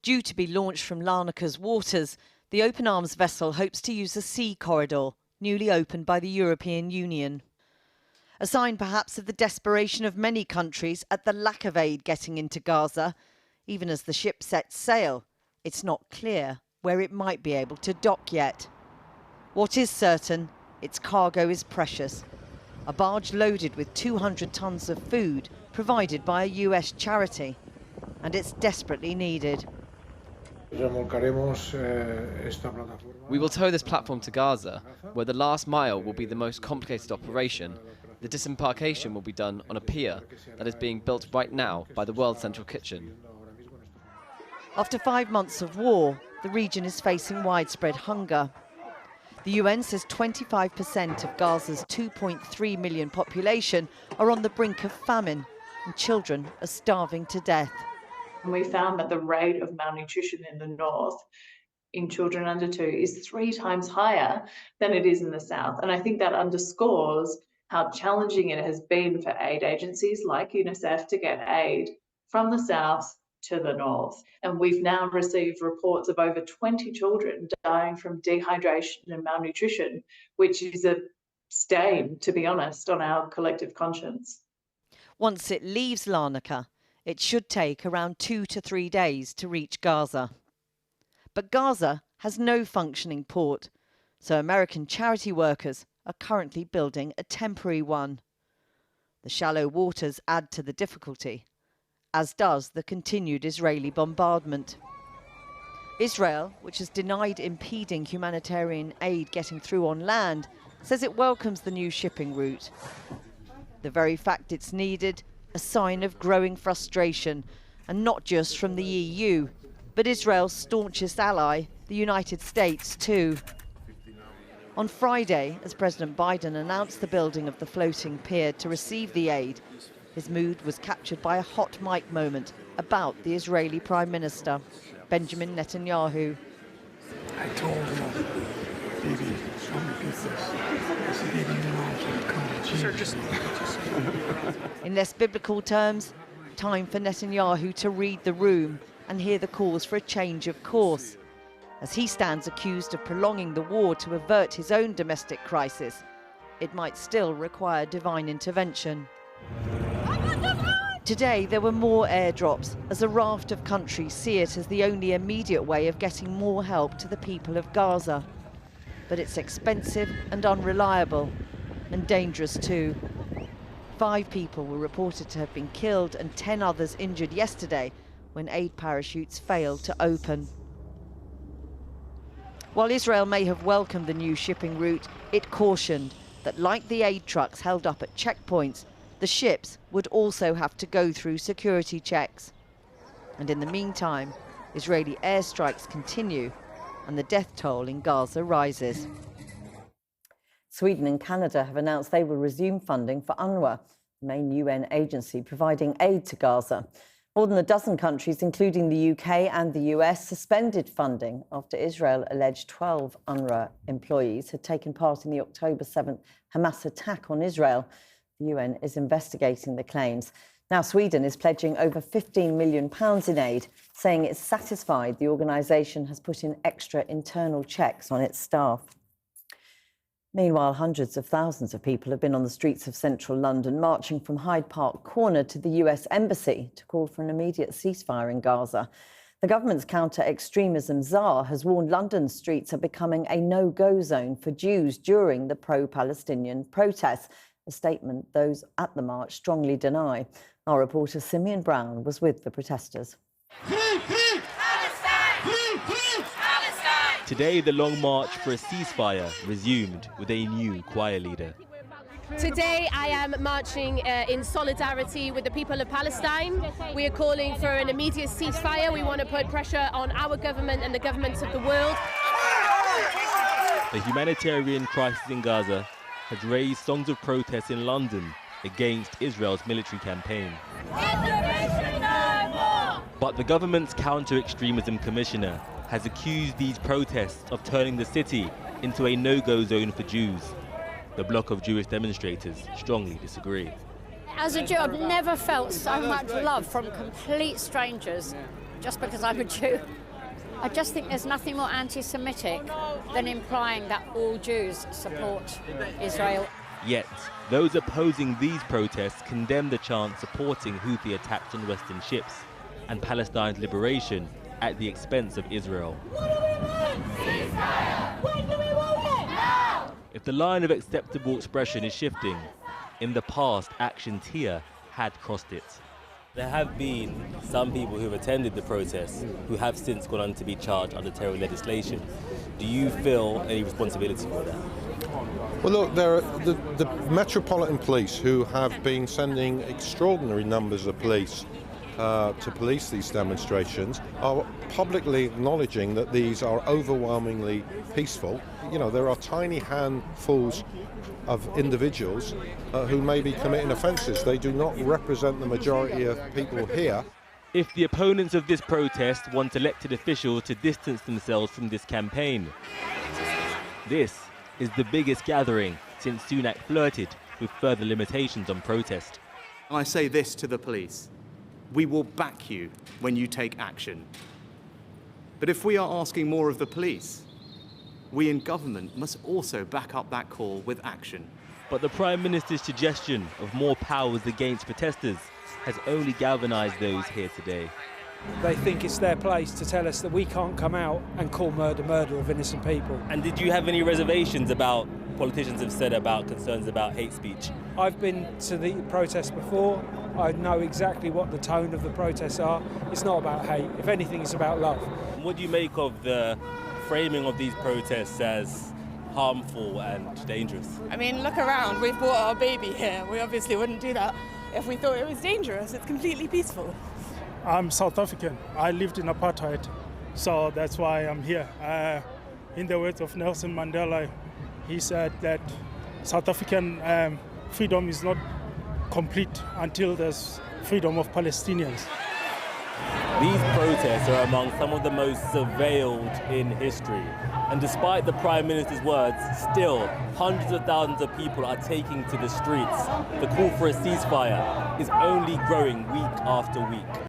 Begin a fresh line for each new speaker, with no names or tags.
Due to be launched from Larnaca's waters, the open arms vessel hopes to use a sea corridor newly opened by the European Union. A sign perhaps of the desperation of many countries at the lack of aid getting into Gaza. Even as the ship sets sail, it's not clear where it might be able to dock yet. What is certain, its cargo is precious. A barge loaded with 200 tons of food provided by a US charity, and it's desperately needed.
We
will tow this platform to Gaza, where the last mile will be the most complicated operation. The disembarkation will be done on a pier that is being built right now by the World Central Kitchen.
After 5 months of war, the region is facing widespread hunger. The UN says 25% of Gaza's 2.3 million population are on the brink of famine, and children are starving to death.
And we found that the rate of malnutrition in the north in children under 2 is 3 times higher than it is in the south. And I think that underscores how challenging it has been for aid agencies like UNICEF to get aid from the south to the north. And we've now received reports of over 20 children dying from dehydration and malnutrition, which is a stain, to be honest, on our collective conscience.
Once it leaves Larnaca, it should take around 2 to 3 days to reach Gaza. But Gaza has no functioning port, so American charity workers are currently building a temporary one. The shallow waters add to the difficulty, as does the continued Israeli bombardment. Israel, which has denied impeding humanitarian aid getting through on land, says it welcomes the new shipping route. The very fact it's needed, a sign of growing frustration, and not just from the EU, but Israel's staunchest ally, the United States, too. On Friday, as President Biden announced the building of the floating pier to receive the aid, his mood was captured by a hot mic moment about the Israeli Prime Minister, Benjamin Netanyahu.
I told him, baby, show me pieces. I said, baby, you know I can't come to Jesus.
In less biblical terms, time for Netanyahu to read the room and hear the calls for a change of course. As he stands accused of prolonging the war to avert his own domestic crisis, it might still require divine intervention. Today there were more airdrops, as a raft of countries see it as the only immediate way of getting more help to the people of Gaza. But it's expensive and unreliable, and dangerous too. 5 people were reported to have been killed and 10 others injured yesterday when aid parachutes failed to open. While Israel may have welcomed the new shipping route, it cautioned that, like the aid trucks held up at checkpoints, the ships would also have to go through security checks. And in the meantime, Israeli airstrikes continue and the death toll in Gaza rises. Sweden and Canada have announced they will resume funding for UNRWA, the main UN agency providing aid to Gaza. More than a dozen countries, including the UK and the US, suspended funding after Israel alleged 12 UNRWA employees had taken part in the October 7th Hamas attack on Israel. The UN is investigating the claims. Now, Sweden is pledging over £15 million in aid, saying it's satisfied the organisation has put in extra internal checks on its staff. Meanwhile, hundreds of thousands of people have been on the streets of central London, marching from Hyde Park Corner to the US Embassy to call for an immediate ceasefire in Gaza. The government's counter-extremism czar has warned London's streets are becoming a no-go zone for Jews during the pro-Palestinian protests, a statement those at the march strongly deny. Our reporter Simeon Brown was with the protesters.
Today, the long march for a ceasefire resumed with a new choir leader.
Today, I am marching in solidarity with the people of Palestine. We are calling for an immediate ceasefire. We want to put pressure on our government and the governments of the world.
The humanitarian crisis in Gaza has raised songs of protest in London against Israel's military campaign. But the government's counter-extremism commissioner has accused these protests of turning the city into a no-go zone for Jews. The bloc of Jewish demonstrators strongly disagree.
As a Jew, I've never felt so much love from complete strangers
just because I'm a Jew. I just think there's nothing more anti-Semitic than implying that all Jews support Israel.
Yet, those opposing these protests condemn the chant supporting Houthi attacks on Western ships and Palestine's liberation at the expense of Israel. If the line of acceptable expression is shifting, in the past, actions here had crossed it.
There have been some people who have attended the protests who have since gone on to be charged under terror legislation. Do you feel any responsibility for that?
Well, look, there are the Metropolitan Police, who have been sending extraordinary numbers of police to police these demonstrations, are publicly acknowledging that these are overwhelmingly peaceful. You know, there are tiny handfuls of individuals who may be committing offences. They do not represent the majority of people here.
If the opponents of this protest want elected officials to distance themselves from this campaign, this is the biggest gathering since Sunak flirted with further limitations on protest.
And I say this to the police: we will back you when you take action. But if we are asking more of the police, we in government must also back up that call with action.
But the Prime Minister's suggestion of more powers against protesters has only galvanised those here today.
They think it's their place to tell us that we can't come out and call murder of innocent people.
And did you have any reservations about politicians have said about concerns about hate speech?
I've been to the protests before. I know exactly what the tone of the protests are. It's not about hate. If anything, it's about love.
What do you make of the framing of these protests as harmful and dangerous?
I mean, look around. We've brought our baby here. We obviously wouldn't do that if we thought it was dangerous. It's completely peaceful.
I'm South African. I lived in apartheid, so that's why I'm here. In the words of Nelson Mandela, he said that South African freedom is not complete until there's freedom of Palestinians.
These protests are among some of the most surveilled in history. And despite the Prime Minister's words, still hundreds of thousands of people are taking to the streets. The call for a ceasefire is only growing week after week.